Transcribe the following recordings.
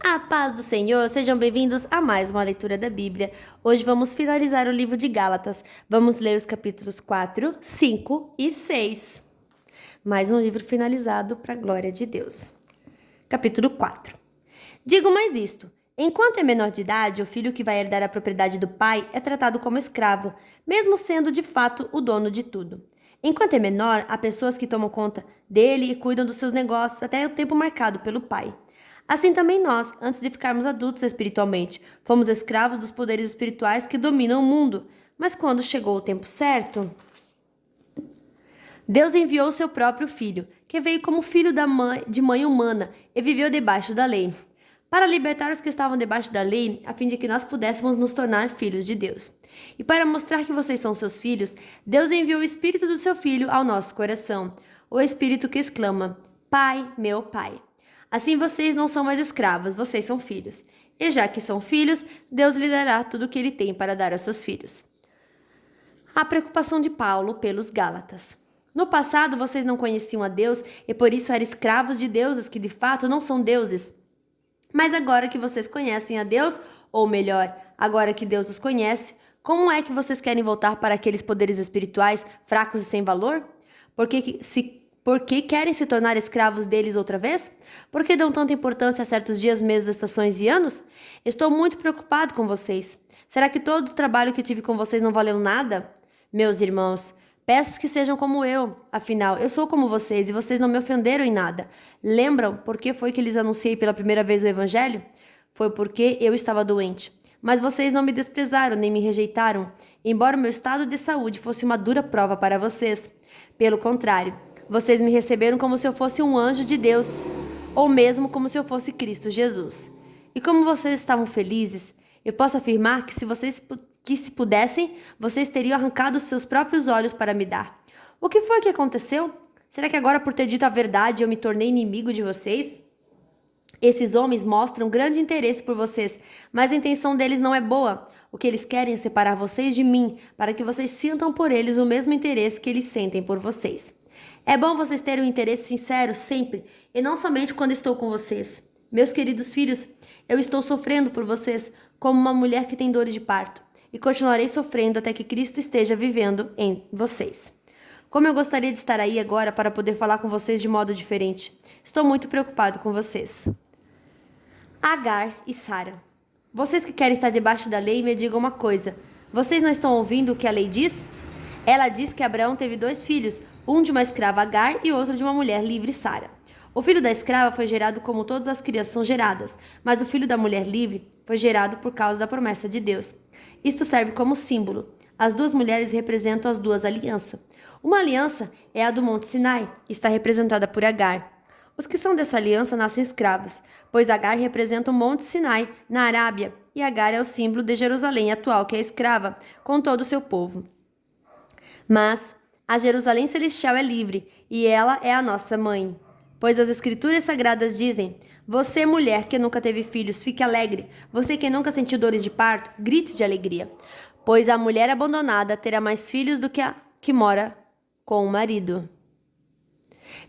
A paz do Senhor, sejam bem-vindos a mais uma leitura da Bíblia. Hoje vamos finalizar o livro de Gálatas. Vamos ler os capítulos 4, 5 e 6. Mais um livro finalizado para a glória de Deus. Capítulo 4. Digo mais isto: enquanto é menor de idade, o filho que vai herdar a propriedade do pai é tratado como escravo, mesmo sendo de fato o dono de tudo. Enquanto é menor, há pessoas que tomam conta dele e cuidam dos seus negócios até o tempo marcado pelo pai. Assim também nós, antes de ficarmos adultos espiritualmente, fomos escravos dos poderes espirituais que dominam o mundo. Mas quando chegou o tempo certo, Deus enviou o seu próprio filho, que veio como filho de mãe humana e viveu debaixo da lei, para libertar os que estavam debaixo da lei, a fim de que nós pudéssemos nos tornar filhos de Deus. E para mostrar que vocês são seus filhos, Deus enviou o Espírito do seu Filho ao nosso coração, o Espírito que exclama: Pai, meu Pai. Assim vocês não são mais escravos, vocês são filhos. E já que são filhos, Deus lhe dará tudo o que ele tem para dar aos seus filhos. A preocupação de Paulo pelos Gálatas. No passado vocês não conheciam a Deus e por isso eram escravos de deuses que de fato não são deuses. Mas agora que vocês conhecem a Deus, ou melhor, agora que Deus os conhece, como é que vocês querem voltar para aqueles poderes espirituais fracos e sem valor? Por que querem se tornar escravos deles outra vez? Por que dão tanta importância a certos dias, meses, estações e anos? Estou muito preocupado com vocês. Será que todo o trabalho que tive com vocês não valeu nada? Meus irmãos, peço que sejam como eu. Afinal, eu sou como vocês e vocês não me ofenderam em nada. Lembram por que foi que lhes anunciei pela primeira vez o Evangelho? Foi porque eu estava doente. Mas vocês não me desprezaram nem me rejeitaram, embora o meu estado de saúde fosse uma dura prova para vocês. Pelo contrário, vocês me receberam como se eu fosse um anjo de Deus, ou mesmo como se eu fosse Cristo Jesus. E como vocês estavam felizes, eu posso afirmar que se pudessem, vocês teriam arrancado os seus próprios olhos para me dar. O que foi que aconteceu? Será que agora por ter dito a verdade eu me tornei inimigo de vocês? Esses homens mostram grande interesse por vocês, mas a intenção deles não é boa. O que eles querem é separar vocês de mim, para que vocês sintam por eles o mesmo interesse que eles sentem por vocês. É bom vocês terem um interesse sincero sempre, e não somente quando estou com vocês. Meus queridos filhos, eu estou sofrendo por vocês como uma mulher que tem dores de parto, e continuarei sofrendo até que Cristo esteja vivendo em vocês. Como eu gostaria de estar aí agora para poder falar com vocês de modo diferente. Estou muito preocupado com vocês. Agar e Sara. Vocês que querem estar debaixo da lei, me digam uma coisa. Vocês não estão ouvindo o que a lei diz? Ela diz que Abraão teve 2 filhos, um de uma escrava Agar e outro de uma mulher livre, Sara. O filho da escrava foi gerado como todas as crianças são geradas, mas o filho da mulher livre foi gerado por causa da promessa de Deus. Isto serve como símbolo. As 2 mulheres representam as 2 alianças. Uma aliança é a do Monte Sinai, e está representada por Agar. Os que são dessa aliança nascem escravos, pois Agar representa o Monte Sinai, na Arábia, e Agar é o símbolo de Jerusalém atual, que é escrava, com todo o seu povo. Mas a Jerusalém celestial é livre, e ela é a nossa mãe. Pois as Escrituras Sagradas dizem: você, mulher que nunca teve filhos, fique alegre. Você que nunca sentiu dores de parto, grite de alegria. Pois a mulher abandonada terá mais filhos do que a que mora com o marido.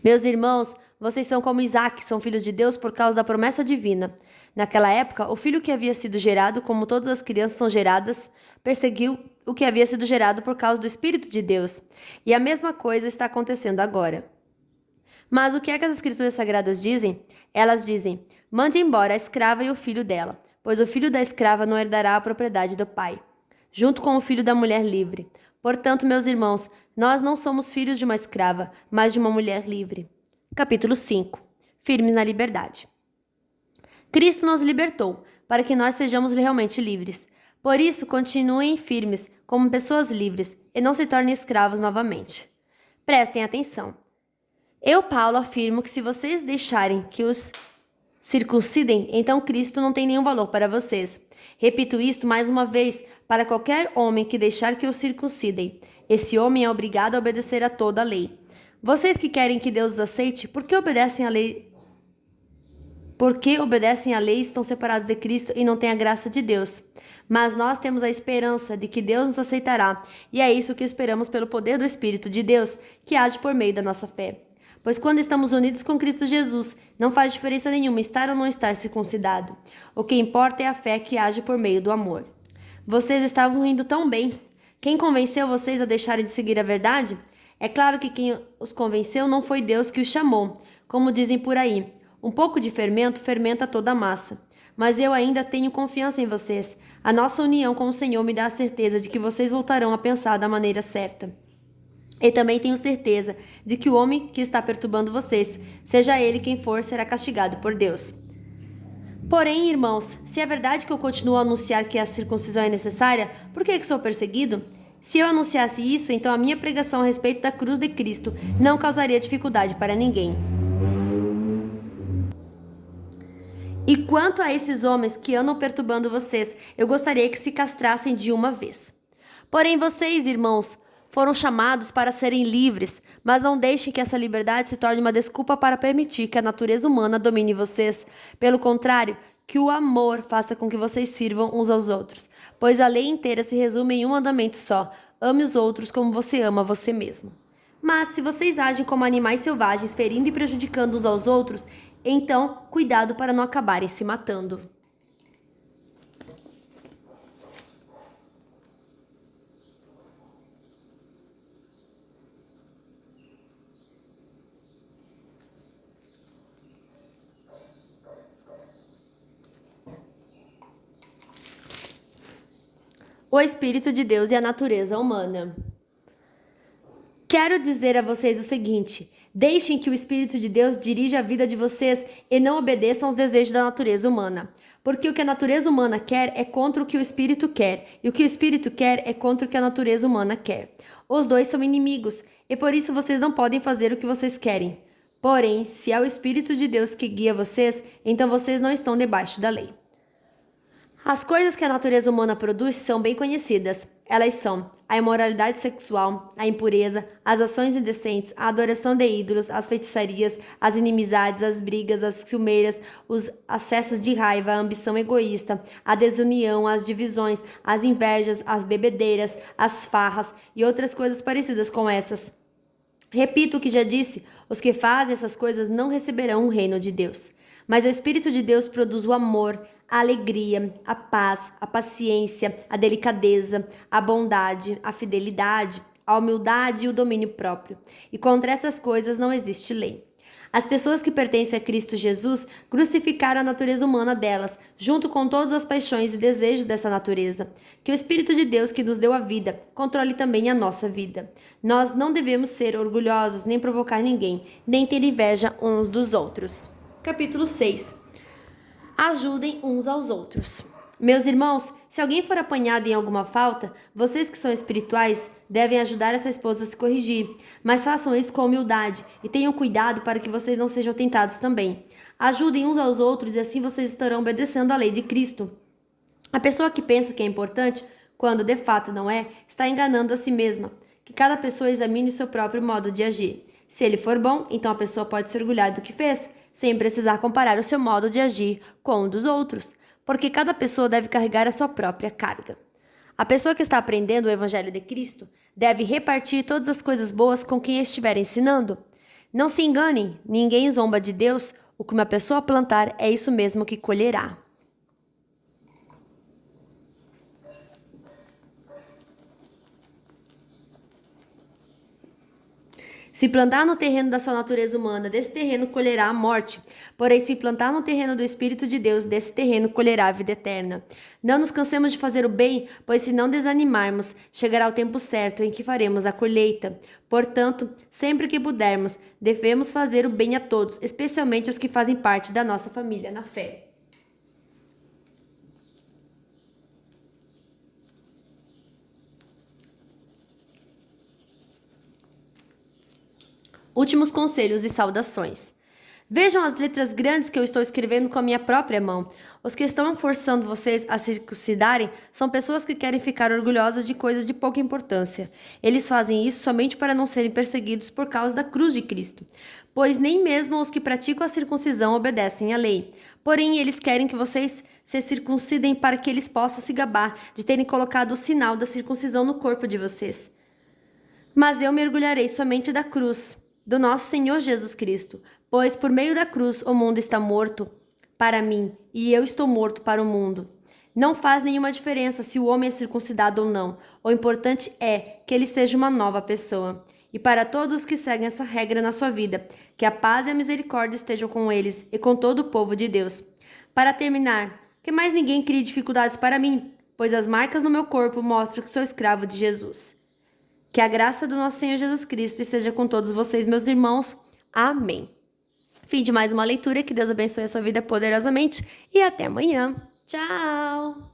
Meus irmãos, vocês são como Isaac, são filhos de Deus por causa da promessa divina. Naquela época, o filho que havia sido gerado, como todas as crianças são geradas, perseguiu o que havia sido gerado por causa do Espírito de Deus. E a mesma coisa está acontecendo agora. Mas o que é que as Escrituras Sagradas dizem? Elas dizem: mande embora a escrava e o filho dela, pois o filho da escrava não herdará a propriedade do pai, junto com o filho da mulher livre. Portanto, meus irmãos, nós não somos filhos de uma escrava, mas de uma mulher livre. Capítulo 5. Firmes na liberdade. Cristo nos libertou, para que nós sejamos realmente livres. Por isso, continuem firmes, como pessoas livres, e não se tornem escravos novamente. Prestem atenção. Eu, Paulo, afirmo que se vocês deixarem que os circuncidem, então Cristo não tem nenhum valor para vocês. Repito isto mais uma vez, para qualquer homem que deixar que o circuncidem. Esse homem é obrigado a obedecer a toda a lei. Vocês que querem que Deus os aceite, por que obedecem à lei? Porque obedecem à lei e estão separados de Cristo e não têm a graça de Deus. Mas nós temos a esperança de que Deus nos aceitará, e é isso que esperamos pelo poder do Espírito de Deus, que age por meio da nossa fé. Pois quando estamos unidos com Cristo Jesus, não faz diferença nenhuma estar ou não estar circuncidado. O que importa é a fé que age por meio do amor. Vocês estavam indo tão bem. Quem convenceu vocês a deixarem de seguir a verdade? É claro que quem os convenceu não foi Deus que os chamou, como dizem por aí. Um pouco de fermento fermenta toda a massa. Mas eu ainda tenho confiança em vocês. A nossa união com o Senhor me dá a certeza de que vocês voltarão a pensar da maneira certa. E também tenho certeza de que o homem que está perturbando vocês, seja ele quem for, será castigado por Deus. Porém, irmãos, se é verdade que eu continuo a anunciar que a circuncisão é necessária, por que sou perseguido? Se eu anunciasse isso, então a minha pregação a respeito da cruz de Cristo não causaria dificuldade para ninguém. E quanto a esses homens que andam perturbando vocês, eu gostaria que se castrassem de uma vez. Porém, vocês, irmãos, foram chamados para serem livres, mas não deixem que essa liberdade se torne uma desculpa para permitir que a natureza humana domine vocês. Pelo contrário, que o amor faça com que vocês sirvam uns aos outros, pois a lei inteira se resume em um mandamento só: ame os outros como você ama você mesmo. Mas se vocês agem como animais selvagens, ferindo e prejudicando uns aos outros, então cuidado para não acabarem se matando. O Espírito de Deus e a natureza humana. Quero dizer a vocês o seguinte: deixem que o Espírito de Deus dirija a vida de vocês e não obedeçam aos desejos da natureza humana. Porque o que a natureza humana quer é contra o que o Espírito quer, e o que o Espírito quer é contra o que a natureza humana quer. Os dois são inimigos, e por isso vocês não podem fazer o que vocês querem. Porém, se é o Espírito de Deus que guia vocês, então vocês não estão debaixo da lei. As coisas que a natureza humana produz são bem conhecidas. Elas são a imoralidade sexual, a impureza, as ações indecentes, a adoração de ídolos, as feitiçarias, as inimizades, as brigas, as ciumeiras, os acessos de raiva, a ambição egoísta, a desunião, as divisões, as invejas, as bebedeiras, as farras e outras coisas parecidas com essas. Repito o que já disse: os que fazem essas coisas não receberão o reino de Deus. Mas o Espírito de Deus produz o amor, a alegria, a paz, a paciência, a delicadeza, a bondade, a fidelidade, a humildade e o domínio próprio. E contra essas coisas não existe lei. As pessoas que pertencem a Cristo Jesus crucificaram a natureza humana delas, junto com todas as paixões e desejos dessa natureza. Que o Espírito de Deus, que nos deu a vida, controle também a nossa vida. Nós não devemos ser orgulhosos, nem provocar ninguém, nem ter inveja uns dos outros. Capítulo 6. Ajudem uns aos outros. Meus irmãos, se alguém for apanhado em alguma falta, vocês que são espirituais devem ajudar essa esposa a se corrigir, mas façam isso com humildade e tenham cuidado para que vocês não sejam tentados também. Ajudem uns aos outros e assim vocês estarão obedecendo à lei de Cristo. A pessoa que pensa que é importante, quando de fato não é, está enganando a si mesma. Que cada pessoa examine o seu próprio modo de agir. Se ele for bom, então a pessoa pode se orgulhar do que fez, sem precisar comparar o seu modo de agir com o dos outros, porque cada pessoa deve carregar a sua própria carga. A pessoa que está aprendendo o Evangelho de Cristo deve repartir todas as coisas boas com quem estiver ensinando. Não se enganem, ninguém zomba de Deus, o que uma pessoa plantar é isso mesmo que colherá. Se plantar no terreno da sua natureza humana, desse terreno colherá a morte. Porém, se plantar no terreno do Espírito de Deus, desse terreno colherá a vida eterna. Não nos cansemos de fazer o bem, pois se não desanimarmos, chegará o tempo certo em que faremos a colheita. Portanto, sempre que pudermos, devemos fazer o bem a todos, especialmente aos que fazem parte da nossa família na fé. Últimos conselhos e saudações. Vejam as letras grandes que eu estou escrevendo com a minha própria mão. Os que estão forçando vocês a circuncidarem são pessoas que querem ficar orgulhosas de coisas de pouca importância. Eles fazem isso somente para não serem perseguidos por causa da cruz de Cristo, pois nem mesmo os que praticam a circuncisão obedecem à lei. Porém, eles querem que vocês se circuncidem para que eles possam se gabar de terem colocado o sinal da circuncisão no corpo de vocês. Mas eu me orgulharei somente da cruz. do nosso Senhor Jesus Cristo, pois por meio da cruz o mundo está morto para mim e eu estou morto para o mundo. Não faz nenhuma diferença se o homem é circuncidado ou não. O importante é que ele seja uma nova pessoa. E para todos os que seguem essa regra na sua vida, que a paz e a misericórdia estejam com eles e com todo o povo de Deus. Para terminar, que mais ninguém crie dificuldades para mim, pois as marcas no meu corpo mostram que sou escravo de Jesus. Que a graça do nosso Senhor Jesus Cristo esteja com todos vocês, meus irmãos. Amém. Fim de mais uma leitura. Que Deus abençoe a sua vida poderosamente e até amanhã. Tchau!